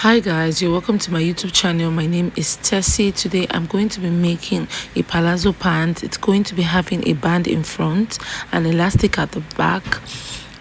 Hi guys, you're welcome to my YouTube channel. My name is Tessie. Today I'm going to be making a palazzo pant. It's going to be having a band in front and elastic at the back.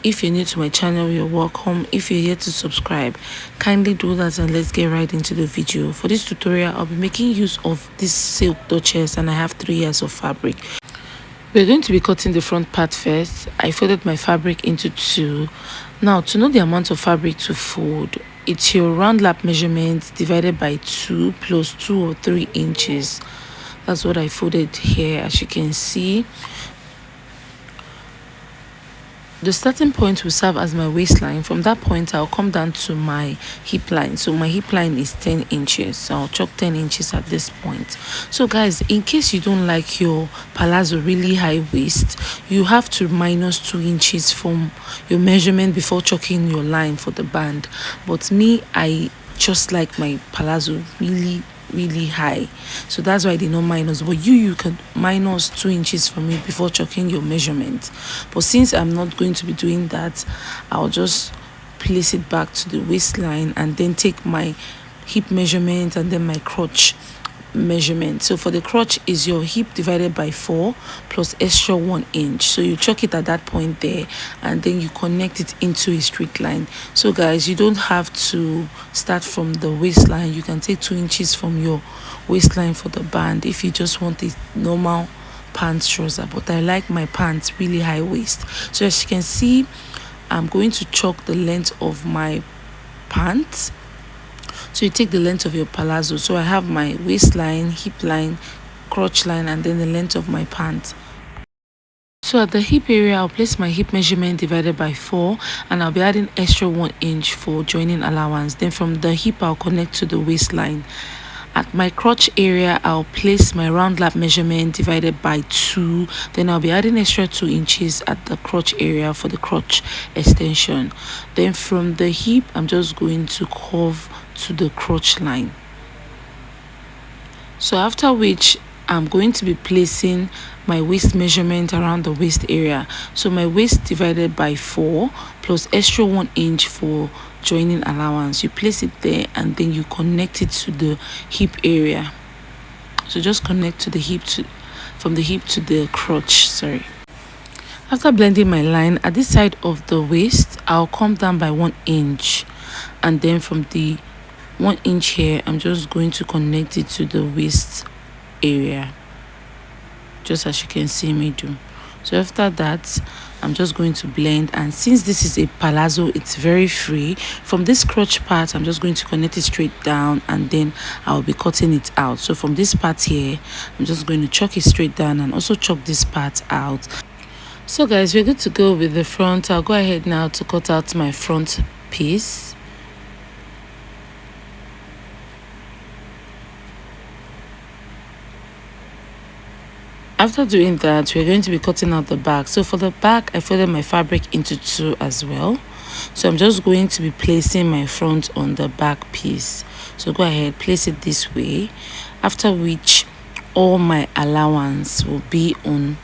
If you're new to my channel, you're welcome. If you're here to subscribe, kindly do that and let's get right into the video. For this tutorial, I'll be making use of this silk duchess and I have 3 yards of fabric. We're going to be cutting the front part first. I folded my fabric into 2. Now, to know the amount of fabric to fold, it's your round lap measurement divided by 2 plus 2 or 3 inches. That's what I folded here, as you can see. The starting point will serve as my waistline. From that point, I'll come down to my hip line. So my hip line is 10 inches. So I'll chalk 10 inches at this point. So guys, in case you don't like your palazzo really high waist, you have to minus 2 inches from your measurement before chalking your line for the band. But me, I just like my palazzo really high, so that's why I did not minus. But you can minus 2 inches from it before chalking your measurement. But since I'm not going to be doing that, I'll just place it back to the waistline and then take my hip measurement and then my crotch measurement. So for the crotch is your hip divided by 4 plus extra 1 inch. So you chalk it at that point there and then you connect it into a straight line. So guys, you don't have to start from the waistline. You can take 2 inches from your waistline for the band if you just want a normal pants trouser. But I like my pants really high waist. So as you can see, I'm going to chalk the length of my pants. So you take the length of your palazzo. So I have my waistline, hip line, crotch line, and then the length of my pant. So at the hip area, I'll place my hip measurement divided by 4 and I'll be adding extra 1 inch for joining allowance. Then from the hip, I'll connect to the waistline. At my crotch area, I'll place my round lap measurement divided by 2. Then I'll be adding extra 2 inches at the crotch area for the crotch extension. Then from the hip, I'm just going to curve to the crotch line. So after which, I'm going to be placing my waist measurement around the waist area. So my waist divided by 4 plus extra 1 inch for joining allowance. You place it there and then you connect it to the hip area. So just connect to the hip from the hip to the crotch. After blending my line at this side of the waist, I'll come down by 1 inch, and then from the 1 inch here, I'm just going to connect it to the waist area, just as you can see me do. So after that, I'm just going to blend, and since this is a palazzo, it's very free. From this crotch part, I'm just going to connect it straight down and then I'll be cutting it out. So from this part here, I'm just going to chalk it straight down and also chalk this part out. So guys, we're good to go with the front. I'll go ahead now to cut out my front piece. After doing that, we're going to be cutting out the back. So for the back, I folded my fabric into 2 as well. So I'm just going to be placing my front on the back piece. So go ahead, place it this way. After which, all my allowance will be on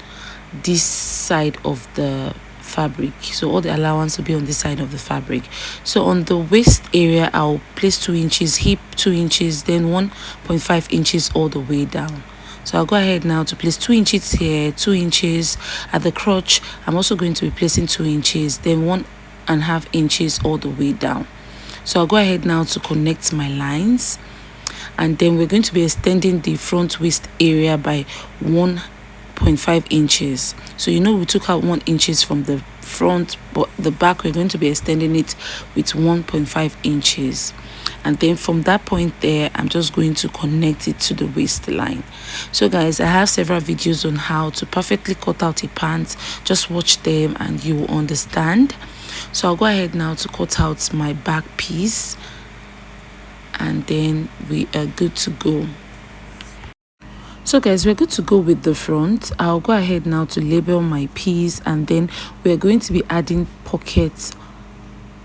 this side of the fabric. So all the allowance will be on this side of the fabric. So on the waist area, I'll place 2 inches, hip 2 inches, then 1.5 inches all the way down. So I'll go ahead now to place 2 inches here, 2 inches at the crotch. I'm also going to be placing 2 inches, then 1.5 inches all the way down. So I'll go ahead now to connect my lines, and then we're going to be extending the front waist area by 1.5 inches. So you know we took out 1 inches from the front, but the back we're going to be extending it with 1.5 inches. And then from that point there, I'm just going to connect it to the waistline. So guys, I have several videos on how to perfectly cut out a pant. Just watch them and you will understand. So I'll go ahead now to cut out my back piece, and then we are good to go. So guys, we're good to go with the front. I'll go ahead now to label my piece, and then we're going to be adding pockets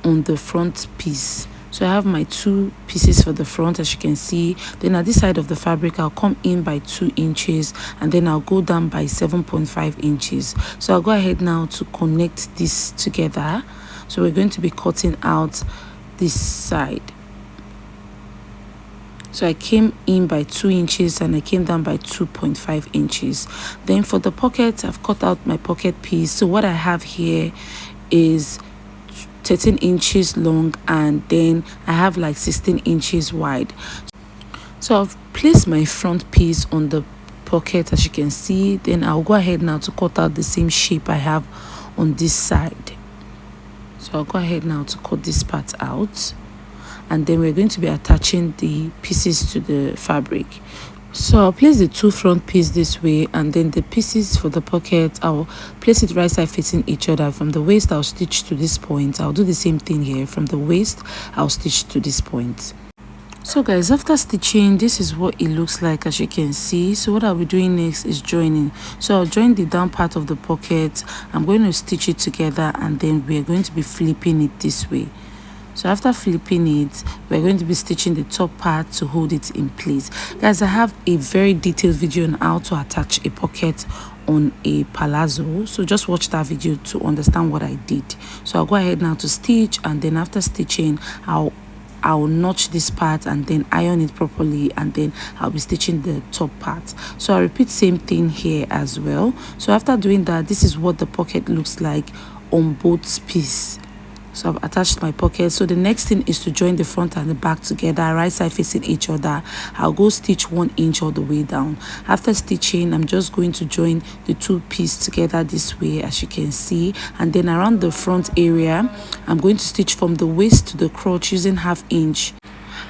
on the front piece. So I have my 2 pieces for the front, as you can see. Then at this side of the fabric, I'll come in by 2 inches and then I'll go down by 7.5 inches. So I'll go ahead now to connect this together. So we're going to be cutting out this side. So I came in by 2 inches and I came down by 2.5 inches. Then for the pocket, I've cut out my pocket piece. So what I have here is 13 inches long, and then I have like 16 inches wide. So I've placed my front piece on the pocket, as you can see. Then I'll go ahead now to cut out the same shape I have on this side. So I'll go ahead now to cut this part out, and then we're going to be attaching the pieces to the fabric. So I'll place the 2 front pieces this way, and then the pieces for the pocket, I'll place it right side facing each other. From the waist, I'll stitch to this point. I'll do the same thing here. From the waist, I'll stitch to this point. So guys, after stitching, this is what it looks like, as you can see. So what I'll be doing next is joining. So I'll join the down part of the pocket. I'm going to stitch it together, and then we're going to be flipping it this way. So after flipping it, we're going to be stitching the top part to hold it in place. Guys, I have a very detailed video on how to attach a pocket on a palazzo, so just watch that video to understand what I did. So I'll go ahead now to stitch, and then after stitching, I'll notch this part and then iron it properly, and then I'll be stitching the top part. So I'll repeat same thing here as well. So after doing that, this is what the pocket looks like on both pieces. So I've attached my pocket. So the next thing is to join the front and the back together, right side facing each other. I'll go stitch 1 inch all the way down. After stitching, I'm just going to join the 2 pieces together this way, as you can see. And then around the front area, I'm going to stitch from the waist to the crotch using 1/2 inch.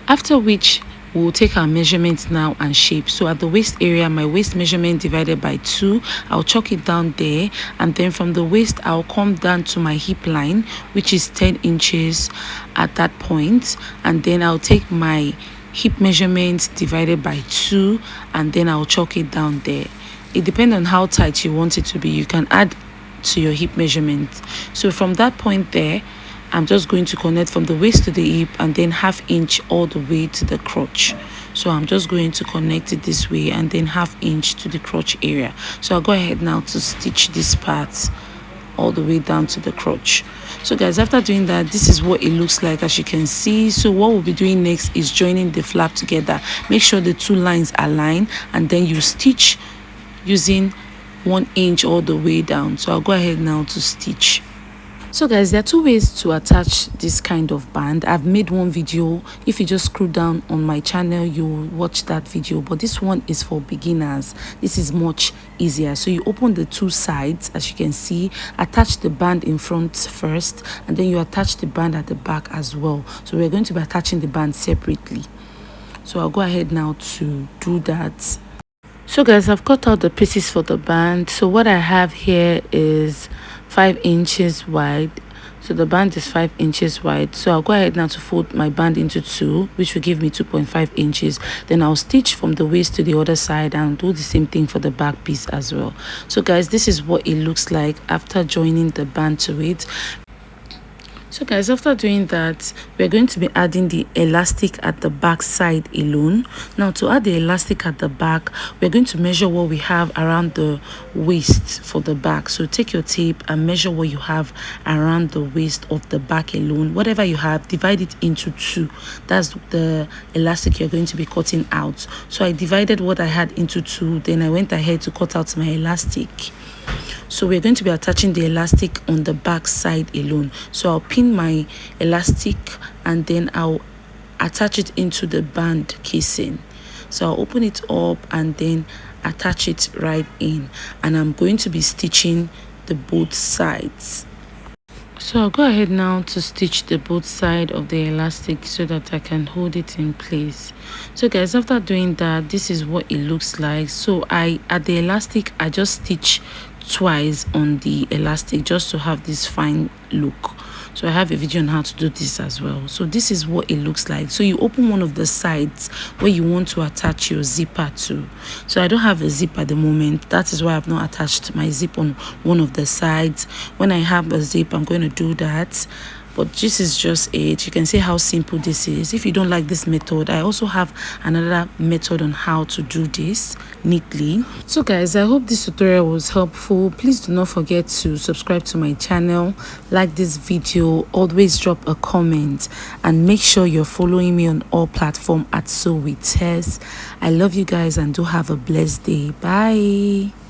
After which, we'll take our measurements now and shape. So at the waist area, my waist measurement divided by 2, I'll chalk it down there, and then from the waist I'll come down to my hip line, which is 10 inches at that point, and then I'll take my hip measurement divided by 2, and then I'll chalk it down there. It depends on how tight you want it to be. You can add to your hip measurement. So from that point there, I'm just going to connect from the waist to the hip, and then 1/2 inch all the way to the crotch. So I'm just going to connect it this way, and then 1/2 inch to the crotch area. So I'll go ahead now to stitch this part all the way down to the crotch. So guys, after doing that, this is what it looks like, as you can see. So what we'll be doing next is joining the flap together. Make sure the 2 lines align, and then you stitch using 1 inch all the way down. So I'll go ahead now to stitch. So guys, there are 2 ways to attach this kind of band. I've made one video. If you just scroll down on my channel, you'll watch that video, but this one is for beginners. This is much easier. So you open the 2 sides, as you can see, attach the band in front first, and then you attach the band at the back as well. So we're going to be attaching the band separately. So I'll go ahead now to do that. So guys, I've cut out the pieces for the band. So what I have here is 5 inches wide. So the band is 5 inches wide. So I'll go ahead now to fold my band into 2, which will give me 2.5 inches. Then I'll stitch from the waist to the other side and do the same thing for the back piece as well. So guys, this is what it looks like after joining the band to it. So guys, after doing that, we're going to be adding the elastic at the back side alone. Now to add the elastic at the back, we're going to measure what we have around the waist for the back. So take your tape and measure what you have around the waist of the back alone. Whatever you have, divide it into 2. That's the elastic you're going to be cutting out. So I divided what I had into 2, then I went ahead to cut out my elastic. So we're going to be attaching the elastic on the back side alone. So I'll pin my elastic, and then I'll attach it into the band casing. So I'll open it up and then attach it right in, and I'm going to be stitching the both sides. So I'll go ahead now to stitch the both side of the elastic so that I can hold it in place. So guys, after doing that, this is what it looks like. So at the elastic, I just stitch twice on the elastic just to have this fine look. So I have a video on how to do this as well. So this is what it looks like. So you open one of the sides where you want to attach your zipper to. So I don't have a zip at the moment. That is why I've not attached my zip on one of the sides. When I have a zip, I'm going to do that. but this is just it. You can see how simple this is. If you don't like this method, I also have another method on how to do this neatly. So guys, I hope this tutorial was helpful. Please do not forget to subscribe to my channel, like this video, always drop a comment, and make sure you're following me on all platforms at So with Tess. I love you guys and do have a blessed day. Bye.